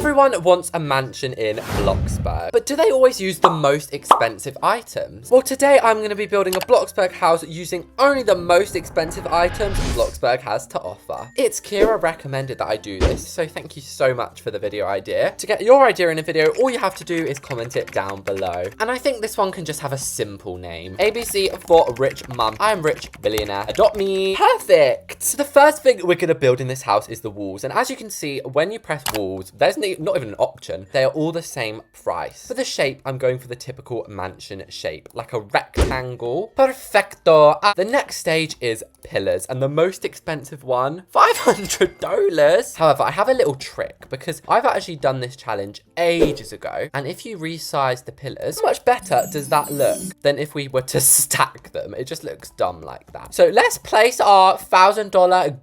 Everyone wants a mansion in BLOXBURG, but do they always use the most expensive items? Well, today I'm going to be building a BLOXBURG house using only the most expensive items BLOXBURG has to offer. It's Kira recommended that I do this, so thank you so much for the video idea. To get your idea in a video, all you have to do is comment it down below. And I think this one can just have a simple name. ABC for Rich Mum. I am rich billionaire. Adopt me. Perfect. So the first thing we're going to build in this house is the walls. And as you can see, when you press walls, there's not even an option. They are all the same price. For the shape, I'm going for the typical mansion shape, like a rectangle. Perfecto. The next stage is pillars, and the most expensive one, $500. However, I have a little trick because I've actually done this challenge ages ago. And if you resize the pillars, how much better does that look than if we were to stack them? It just looks dumb like that. So let's place our $1,000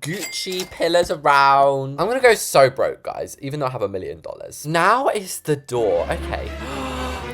Gucci pillars around. I'm gonna go so broke, guys, even though I have $1 million. Now is the door. Okay.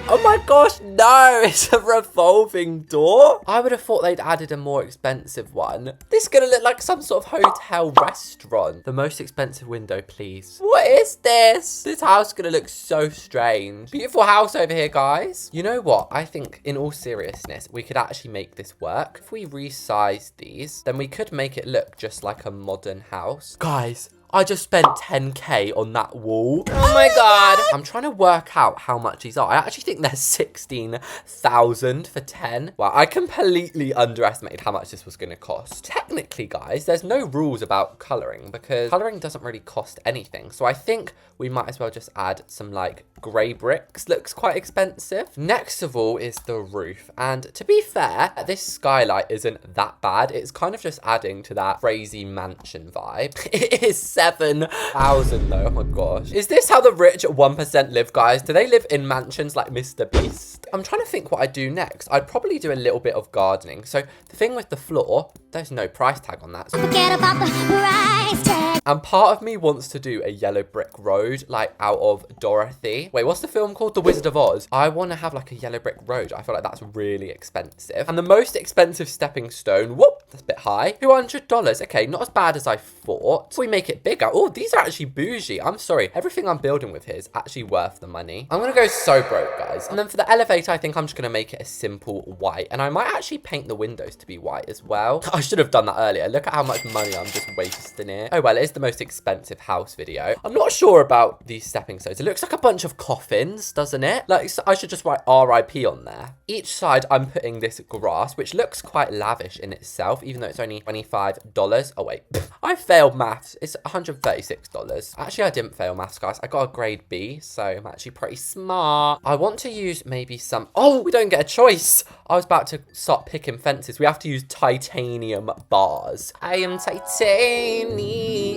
Oh my gosh, no, it's a revolving door. I would have thought they'd added a more expensive one. This is gonna look like some sort of hotel restaurant. The most expensive window, please. What is this? This house is gonna look so strange. Beautiful house over here, guys. You know what? I think in all seriousness, we could actually make this work. If we resize these, then we could make it look just like a modern house. Guys, I just spent 10K on that wall. Oh my God. I'm trying to work out how much these are. I actually think they're 16,000 for 10. Wow, I completely underestimated how much this was going to cost. Technically, guys, there's no rules about coloring because coloring doesn't really cost anything. So I think we might as well just add some like grey bricks. Looks quite expensive. Next of all is the roof. And to be fair, this skylight isn't that bad. It's kind of just adding to that crazy mansion vibe. It is 7,000 though. Oh my gosh. Is this how the rich 1% live, guys? Do they live in mansions like Mr. Beast? I'm trying to think what I'd do next. I'd probably do a little bit of gardening. So the thing with the floor, there's no price tag on that. Forget about the price tag. And part of me wants to do a yellow brick road, like out of Dorothy. Wait, what's the film called? The Wizard of Oz. I want to have like a yellow brick road. I feel like that's really expensive. And the most expensive stepping stone, whoop, that's a bit high. $200. Okay, not as bad as I thought. If we make it bigger. Oh, these are actually bougie. I'm sorry. Everything I'm building with here is actually worth the money. I'm going to go so broke, guys. And then for the elevator, I think I'm just going to make it a simple white. And I might actually paint the windows to be white as well. I should have done that earlier. Look at how much money I'm just wasting here. Oh, well, it is the most expensive house video. I'm not sure about these stepping stones. It looks like a bunch of coffins, doesn't it? Like, so I should just write RIP on there. Each side, I'm putting this grass, which looks quite lavish in itself, even though it's only $25. Oh, wait. I failed maths. It's $136. Actually, I didn't fail maths, guys. I got a grade B, so I'm actually pretty smart. I want to use maybe some... Oh, we don't get a choice. I was about to start picking fences. We have to use titanium bars. I am titanium.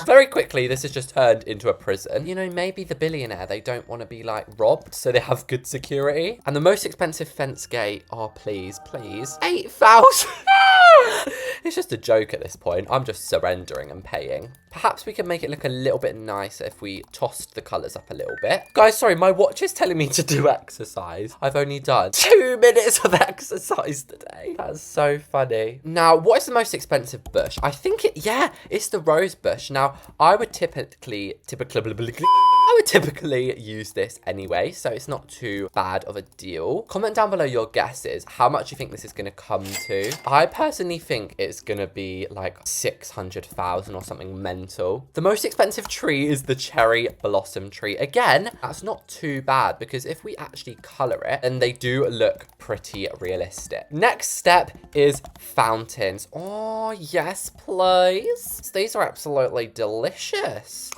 Very quickly, this has just turned into a prison. You know, maybe the billionaire, they don't want to be like robbed, so they have good security. And the most expensive fence gate, oh, please, 8,000. It's just a joke at this point. I'm just surrendering and paying. Perhaps we can make it look a little bit nicer if we tossed the colours up a little bit. Guys, sorry, my watch is telling me to do exercise. I've only done 2 minutes of exercise today. That's so funny. Now, what is the most expensive bush? I think it's the rose bush. Now, I would typically use this anyway, so it's not too bad of a deal. Comment down below your guesses, how much you think this is going to come to. I personally think it's going to be like 600,000 or something mental. The most expensive tree is the cherry blossom tree. Again, that's not too bad because if we actually color it, then they do look pretty realistic. Next step is fountains. Oh, yes, please. These are absolutely delicious.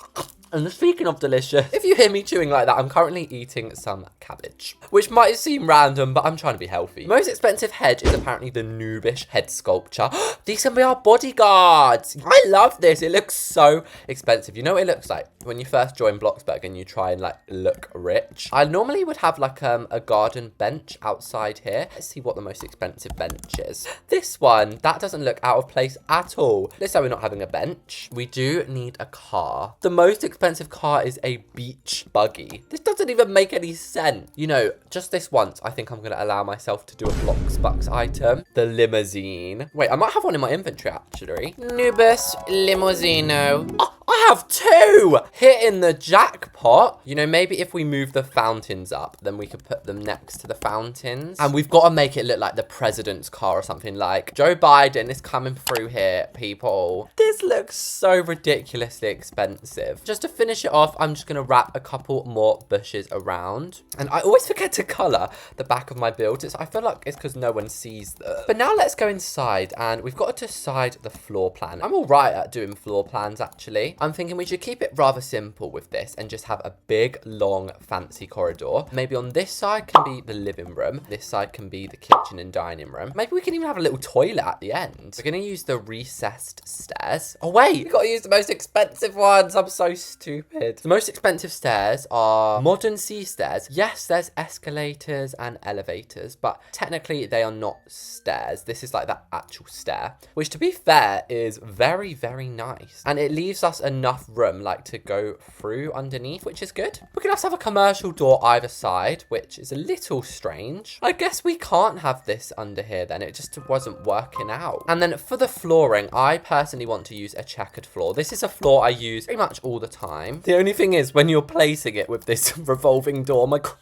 And speaking of delicious, if you hear me chewing like that, I'm currently eating some cabbage, which might seem random, but I'm trying to be healthy. Most expensive hedge is apparently the noobish head sculpture. These can be our bodyguards. I love this. It looks so expensive. You know what it looks like when you first join BLOXBURG and you try and like look rich? I normally would have like a garden bench outside here. Let's see what the most expensive bench is. This one, that doesn't look out of place at all. Let's say we're not having a bench. We do need a car. The most expensive expensive car is a beach buggy. This doesn't even make any sense. You know, just this once, I think I'm going to allow myself to do a BLOXBURG item. The limousine. Wait, I might have one in my inventory, actually. Nubus Limousino. Oh, I have 2! Hitting the jackpot. You know, maybe if we move the fountains up, then we could put them next to the fountains. And we've got to make it look like the president's car or something, like Joe Biden is coming through here, people. This looks so ridiculously expensive. Just to finish it off, I'm just going to wrap a couple more bushes around. And I always forget to colour the back of my build. I feel like it's because no one sees them. But now let's go inside, and we've got to decide the floor plan. I'm all right at doing floor plans, actually. I'm thinking we should keep it rather simple with this and just have a big, long, fancy corridor. Maybe on this side can be the living room. This side can be the kitchen and dining room. Maybe we can even have a little toilet at the end. We're going to use the recessed stairs. Oh, wait. We've got to use the most expensive ones. I'm so stupid. The most expensive stairs are modern sea stairs. Yes, there's escalators and elevators, but technically they are not stairs. This is like the actual stair, which to be fair is very, very nice. And it leaves us enough room like to go through underneath, which is good. We can also have a commercial door either side, which is a little strange. I guess we can't have this under here then. It just wasn't working out. And then for the flooring, I personally want to use a checkered floor. This is a floor I use pretty much all the time. The only thing is when you're placing it with this revolving door, my God.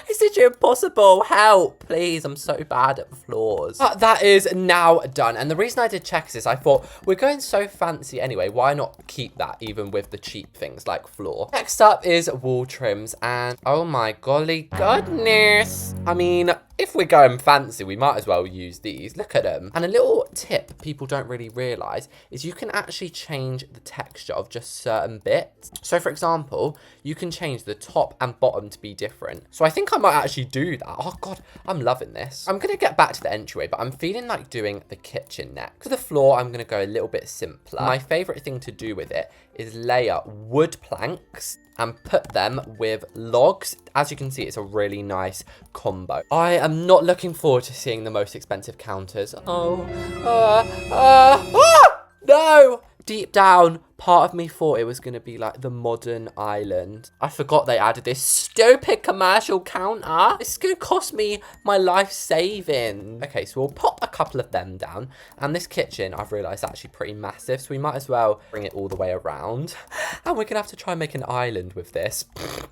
Is it impossible? Help, please. I'm so bad at floors. But that is now done. And the reason I did checkers is I thought we're going so fancy anyway. Why not keep that even with the cheap things like floor? Next up is wall trims. And oh my golly goodness. I mean, if we're going fancy, we might as well use these. Look at them. And a little tip people don't really realize is you can actually change the texture of just certain bits. So for example, you can change the top and bottom to be different. So I think I might actually do that. Oh God, I'm loving this. I'm going to get back to the entryway, but I'm feeling like doing the kitchen next. For the floor, I'm going to go a little bit simpler. My favorite thing to do with it is layer wood planks and put them with logs. As you can see, it's a really nice combo. I am not looking forward to seeing the most expensive counters. No! Deep down, part of me thought it was going to be like the modern island. I forgot they added this stupid commercial counter. This is going to cost me my life savings. Okay, so we'll pop a couple of them down. And this kitchen, I've realised, is actually pretty massive. So we might as well bring it all the way around. And we're going to have to try and make an island with this.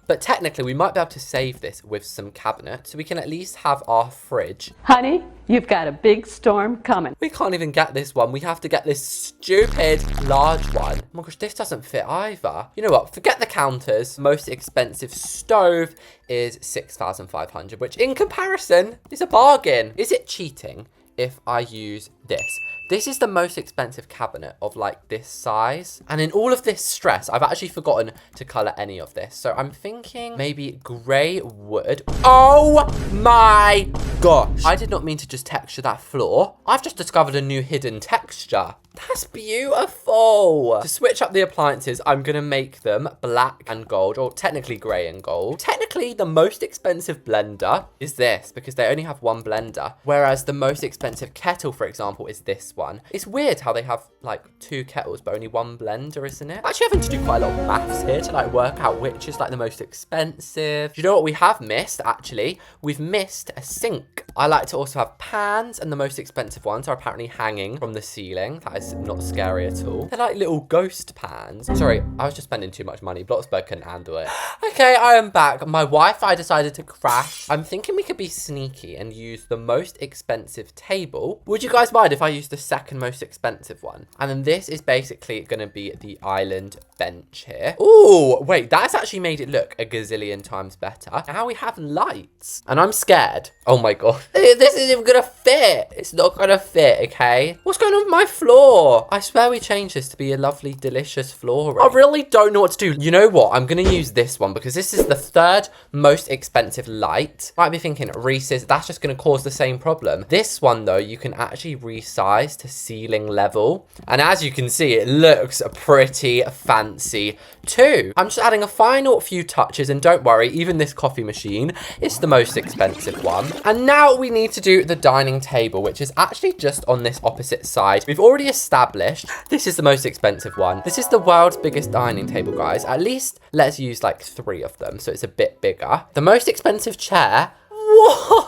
But technically, we might be able to save this with some cabinets. So we can at least have our fridge. Honey, you've got a big storm coming. We can't even get this one. We have to get this stupid large one. Oh my gosh, this doesn't fit either. You know what? Forget the counters. Most expensive stove is 6,500, which in comparison is a bargain. Is it cheating if I use this? This is the most expensive cabinet of like this size. And in all of this stress, I've actually forgotten to color any of this. So I'm thinking maybe gray wood. Oh my gosh. I did not mean to just texture that floor. I've just discovered a new hidden texture. That's beautiful. To switch up the appliances, I'm going to make them black and gold, or technically grey and gold. Technically, the most expensive blender is this, because they only have one blender. Whereas the most expensive kettle, for example, is this one. It's weird how they have like 2 kettles, but only one blender, isn't it? I'm actually having to do quite a lot of maths here to like work out which is like the most expensive. Do you know what we have missed, actually? We've missed a sink. I like to also have pans, and the most expensive ones are apparently hanging from the ceiling. That is not scary at all. They're like little ghost pans. Sorry, I was just spending too much money. BLOXBURG couldn't handle it. Okay, I am back. My Wi-Fi decided to crash. I'm thinking we could be sneaky and use the most expensive table. Would you guys mind if I use the second most expensive one? And then this is basically going to be the island bench here. Ooh, wait, that's actually made it look a gazillion times better. Now we have lights. And I'm scared. Oh my God. This isn't even going to fit. It's not going to fit, okay? What's going on with my floor? I swear we changed this to be a lovely, delicious floor. I really don't know what to do. You know what? I'm going to use this one because because this is the third most expensive light. Might be thinking, Reese's, that's just going to cause the same problem. This one, though, you can actually resize to ceiling level. And as you can see, it looks pretty fancy too. I'm just adding a final few touches, and don't worry, even this coffee machine is the most expensive one. And now we need to do the dining table, which is actually just on this opposite side. We've already established this is the most expensive one. This is the world's biggest dining table, guys. At least let's use like 3 of them, so it's a bit bigger. The most expensive chair.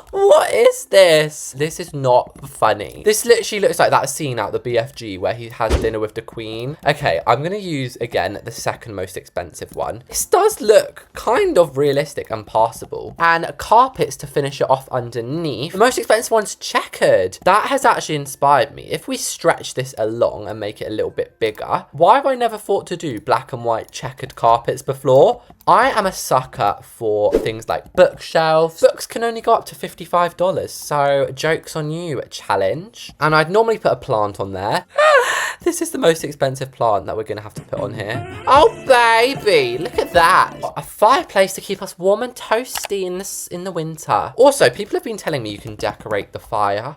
What is this? This is not funny. This literally looks like that scene out the BFG where he has dinner with the Queen. Okay, I'm gonna use again the second most expensive one. This does look kind of realistic and passable. And carpets to finish it off underneath. The most expensive one's checkered. That has actually inspired me. If we stretch this along and make it a little bit bigger, why have I never thought to do black and white checkered carpets before? I am a sucker for things like bookshelves. Books can only go up to $55, so joke's on you, challenge. And I'd normally put a plant on there. This is the most expensive plant that we're gonna have to put on here. Oh baby, look at that. A fireplace to keep us warm and toasty in the winter. Also, people have been telling me you can decorate the fire.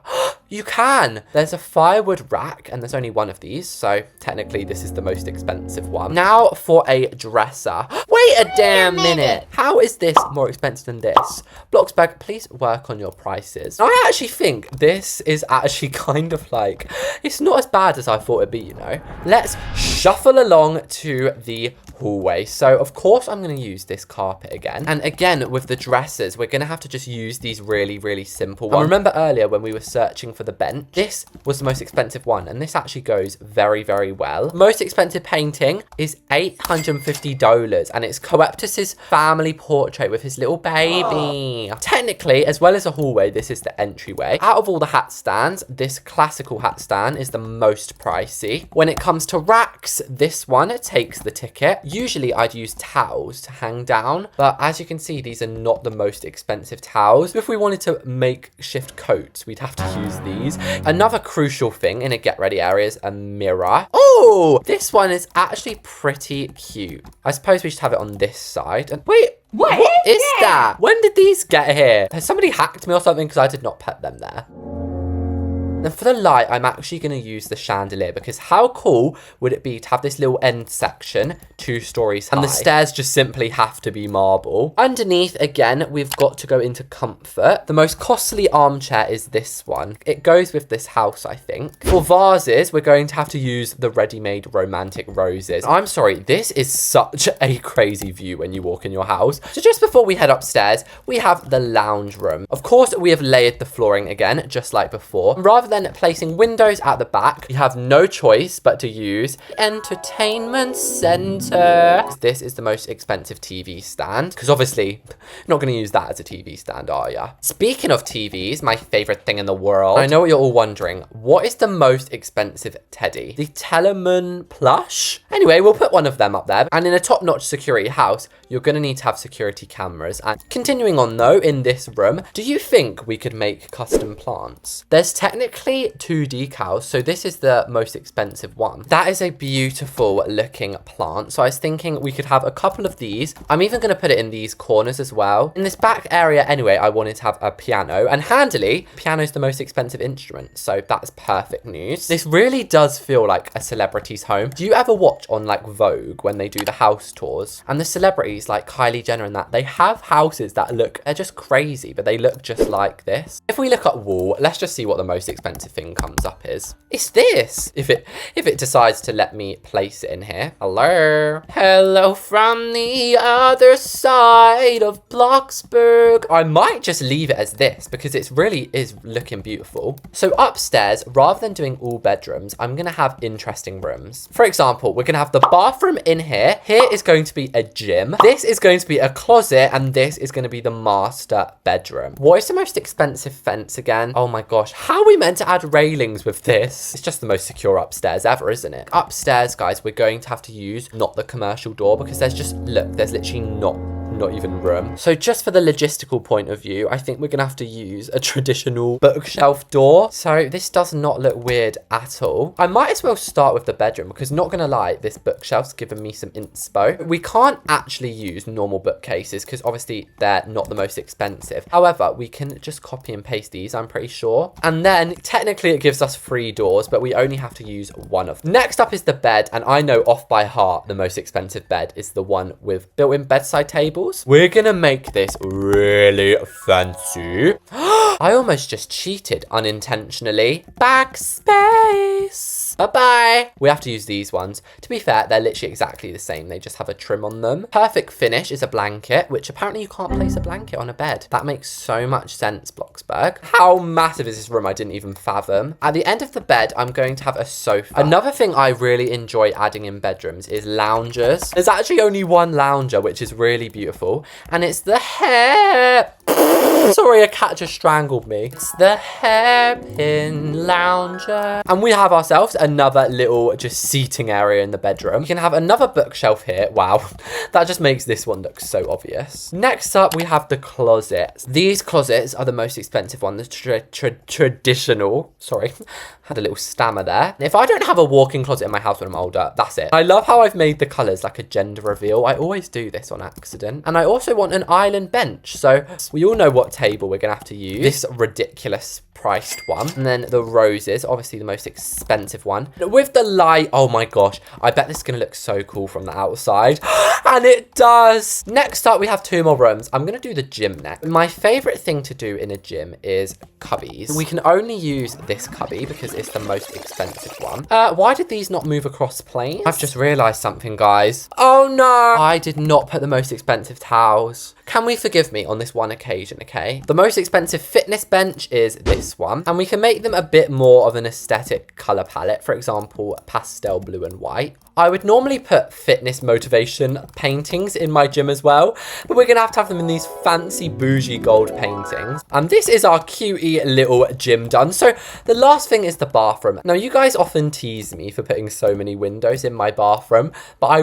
You can. There's a firewood rack, and there's only one of these, so technically this is the most expensive one. Now for a dresser. Wait a damn minute. How is this more expensive than this? BLOXBURG, please work on your prices. I actually think this is actually kind of like, it's not as bad as I thought it'd be, you know. Let's shuffle along to the hallway. So of course I'm going to use this carpet again. And again, with the dressers, we're going to have to just use these really, really simple ones. And remember earlier when we were searching for the bench, this was the most expensive one. And this actually goes very, very well. Most expensive painting is $850. And it's Coeptus's family portrait with his little baby. Technically, as well as a hallway, this is the entryway. Out of all the hat stands, this classical hat stand is the most pricey. When it comes to racks, this one takes the ticket. Usually I'd use towels to hang down, but as you can see, these are not the most expensive towels. If we wanted to makeshift coats, we'd have to use these. Another crucial thing in a get ready area is a mirror. Oh, this one is actually pretty cute. I suppose we should have it on this side. And wait, what is that? When did these get here? Has somebody hacked me or something? Because I did not put them there. And for the light, I'm actually going to use the chandelier, because how cool would it be to have this little end section 2 stories high? And the stairs just simply have to be marble. Underneath, again, we've got to go into comfort. The most costly armchair is this one. It goes with this house, I think. For vases, we're going to have to use the ready-made romantic roses. I'm sorry, this is such a crazy view when you walk in your house. So just before we head upstairs, we have the lounge room. Of course, we have layered the flooring again, just like before. Rather than placing windows at the back, you have no choice but to use entertainment center. This is the most expensive TV stand, because obviously you're not going to use that as a TV stand, are ya? Speaking of TVs, my favorite thing in the world, I know what you're all wondering, what is the most expensive teddy? The Telemann plush? Anyway, we'll put one of them up there. And in a top-notch security house, you're going to need to have security cameras. And continuing on though, in this room, do you think we could make custom plants? There's technically 2 decals, so this is the most expensive one. That is a beautiful looking plant, so I was thinking we could have a couple of these. I'm even going to put it in these corners as well. In this back area anyway, I wanted to have a piano, and handily, piano is the most expensive instrument, so that's perfect news. This really does feel like a celebrity's home. Do you ever watch on like Vogue when they do the house tours? And the celebrities like Kylie Jenner and that, they have houses that look, they're just crazy, but they look just like this. If we look at wall, let's just see what the most expensive thing comes up is. It's this. If it decides to let me place it in here. Hello from the other side of BLOXBURG. I might just leave it as this because it really is looking beautiful. So upstairs, rather than doing all bedrooms, I'm gonna have interesting rooms. For example, we're gonna have the bathroom in here. Here is going to be a gym. This is going to be a closet, and this is going to be the master bedroom. What is the most expensive fence again? Oh my gosh, how are we meant to add railings with this? It's just the most secure upstairs ever, isn't it? Upstairs, guys, we're going to have to use not the commercial door, because there's just, look, there's literally not even room. So just for the logistical point of view, I think we're gonna have to use a traditional bookshelf door. So this does not look weird at all. I might as well start with the bedroom because not gonna lie, this bookshelf's given me some inspo. We can't actually use normal bookcases because obviously they're not the most expensive. However, we can just copy and paste these, I'm pretty sure. And then technically it gives us 3 doors, but we only have to use one of them. Next up is the bed, and I know off by heart the most expensive bed is the one with built-in bedside tables. We're gonna make this really fancy. I almost just cheated unintentionally. Backspace. Bye-bye. We have to use these ones. To be fair, they're literally exactly the same. They just have a trim on them. Perfect finish is a blanket, which apparently you can't place a blanket on a bed. That makes so much sense, BLOXBURG. How massive is this room? I didn't even fathom. At the end of the bed, I'm going to have a sofa. Another thing I really enjoy adding in bedrooms is loungers. There's actually only one lounger, which is really beautiful, and it's the hair. Sorry, a cat just strangled me. It's the hairpin lounger. And we have ourselves another little just seating area in the bedroom. You can have another bookshelf here. Wow, that just makes this one look so obvious. Next up, we have the closets. These closets are the most expensive one, the traditional. Sorry, had a little stammer there. If I don't have a walk-in closet in my house when I'm older, that's it. I love how I've made the colours like a gender reveal. I always do this on accident. And I also want an island bench. So we all know what table we're gonna have to use. This ridiculous priced one. And then the roses, obviously the most expensive one. With the light, oh my gosh, I bet this is gonna look so cool from the outside. And it does. Next up, we have 2 more rooms. I'm gonna do the gym next. My favorite thing to do in a gym is cubbies. We can only use this cubby because it's the most expensive one. Why did these not move across planes? I've just realized something, guys. Oh no, I did not put the most expensive towels. Can we forgive me on this one occasion, okay? The most expensive fitness bench is this one, and we can make them a bit more of an aesthetic color palette. For example, pastel blue and white. I would normally put fitness motivation paintings in my gym as well, but we're gonna have to have them in these fancy bougie gold paintings. And this is our cutie little gym done. So the last thing is the bathroom. Now, you guys often tease me for putting so many windows in my bathroom, but I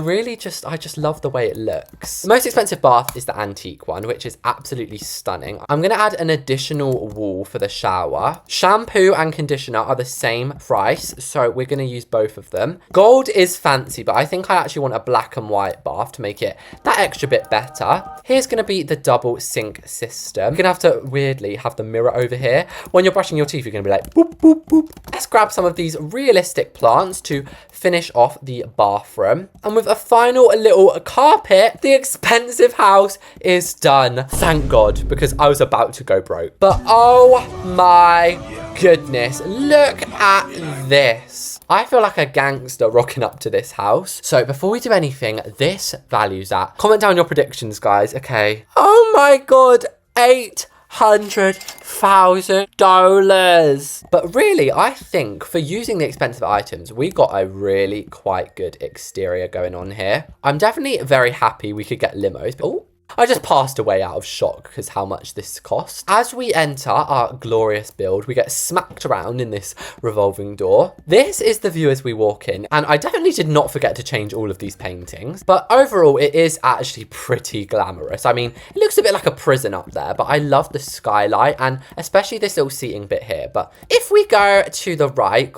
just love the way it looks. The most expensive bath is the antique one, which is absolutely stunning. I'm gonna add an additional wall for the shower. Shampoo and conditioner are the same price, so we're gonna use both of them. Gold is fancy, but I think I actually want a black and white bath to make it that extra bit better. Here's gonna be the double sink system. You're gonna have to weirdly have the mirror over here. When you're brushing your teeth, you're gonna be like, boop, boop, boop. Let's grab some of these realistic plants to finish off the bathroom. And with a final little carpet, the expensive house is done. Thank God, because I was about to go broke. But oh my goodness, look at this. I feel like a gangster rocking up to this house. So before we do anything, this values at, comment down your predictions, guys, okay? Oh my God, $800,000. But really, I think for using the expensive items, we got a really quite good exterior going on here. I'm definitely very happy we could get limos. Oh, I just passed away out of shock because how much this cost. As we enter our glorious build, we get smacked around in this revolving door. This is the view as we walk in, and I definitely did not forget to change all of these paintings, but overall it is actually pretty glamorous. I mean, it looks a bit like a prison up there, but I love the skylight and especially this little seating bit here. But if we go to the right,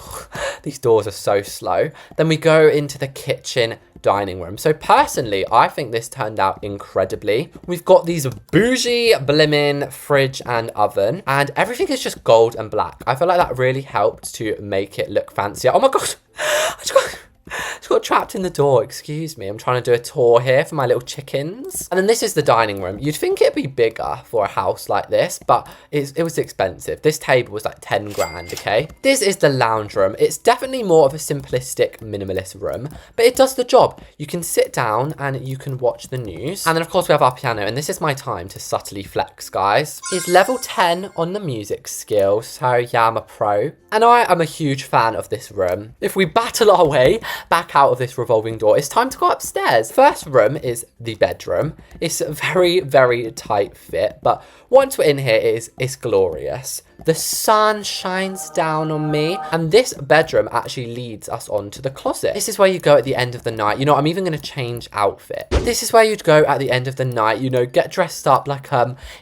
these doors are so slow, then we go into the kitchen dining room. So personally, I think this turned out incredibly. We've got these bougie blimmin' fridge and oven, and everything is just gold and black. I feel like that really helped to make it look fancier. Oh my God, I just got trapped in the door, excuse me. I'm trying to do a tour here for my little chickens. And then this is the dining room. You'd think it'd be bigger for a house like this, but it was expensive. This table was like 10 grand, okay? This is the lounge room. It's definitely more of a simplistic, minimalist room, but it does the job. You can sit down and you can watch the news. And then of course we have our piano, and this is my time to subtly flex, guys. It's level 10 on the music skill, so yeah, I'm a pro. And I am a huge fan of this room. If we battle our way back out of this revolving door, it's time to go upstairs. First room is the bedroom. It's a very, very tight fit, but once we're in here, it's glorious. the sun shines down on me. And this bedroom actually leads us on to the closet. This is where you go at the end of the night. You know, I'm even going to change outfit. This is where you'd go at the end of the night, you know, get dressed up like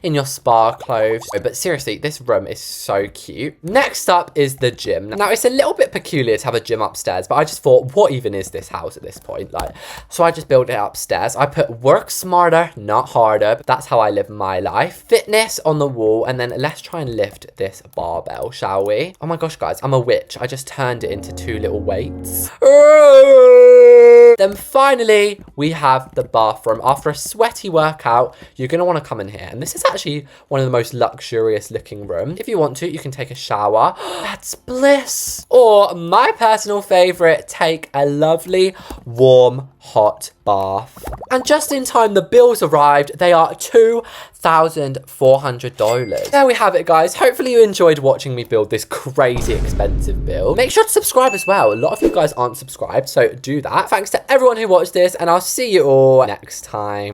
in your spa clothes. But seriously, this room is so cute. Next up is the gym. Now, it's a little bit peculiar to have a gym upstairs, but I just thought, what even is this house at this point? Like, so I just built it upstairs. I put work smarter, not harder. That's how I live my life. Fitness on the wall, and then let's try and lift this barbell, shall we? Oh my gosh, guys, I'm a witch. I just turned it into 2 little weights. Then finally, we have the bathroom. After a sweaty workout, you're going to want to come in here. And this is actually one of the most luxurious looking rooms. If you want to, you can take a shower. That's bliss. Or my personal favorite, take a lovely, warm, hot bath. And just in time, the bills arrived. They are $2,400. There we have it, guys. Hopefully you enjoyed watching me build this crazy expensive build. Make sure to subscribe as well. A lot of you guys aren't subscribed, so do that. Thanks to everyone who watched this, and I'll see you all next time.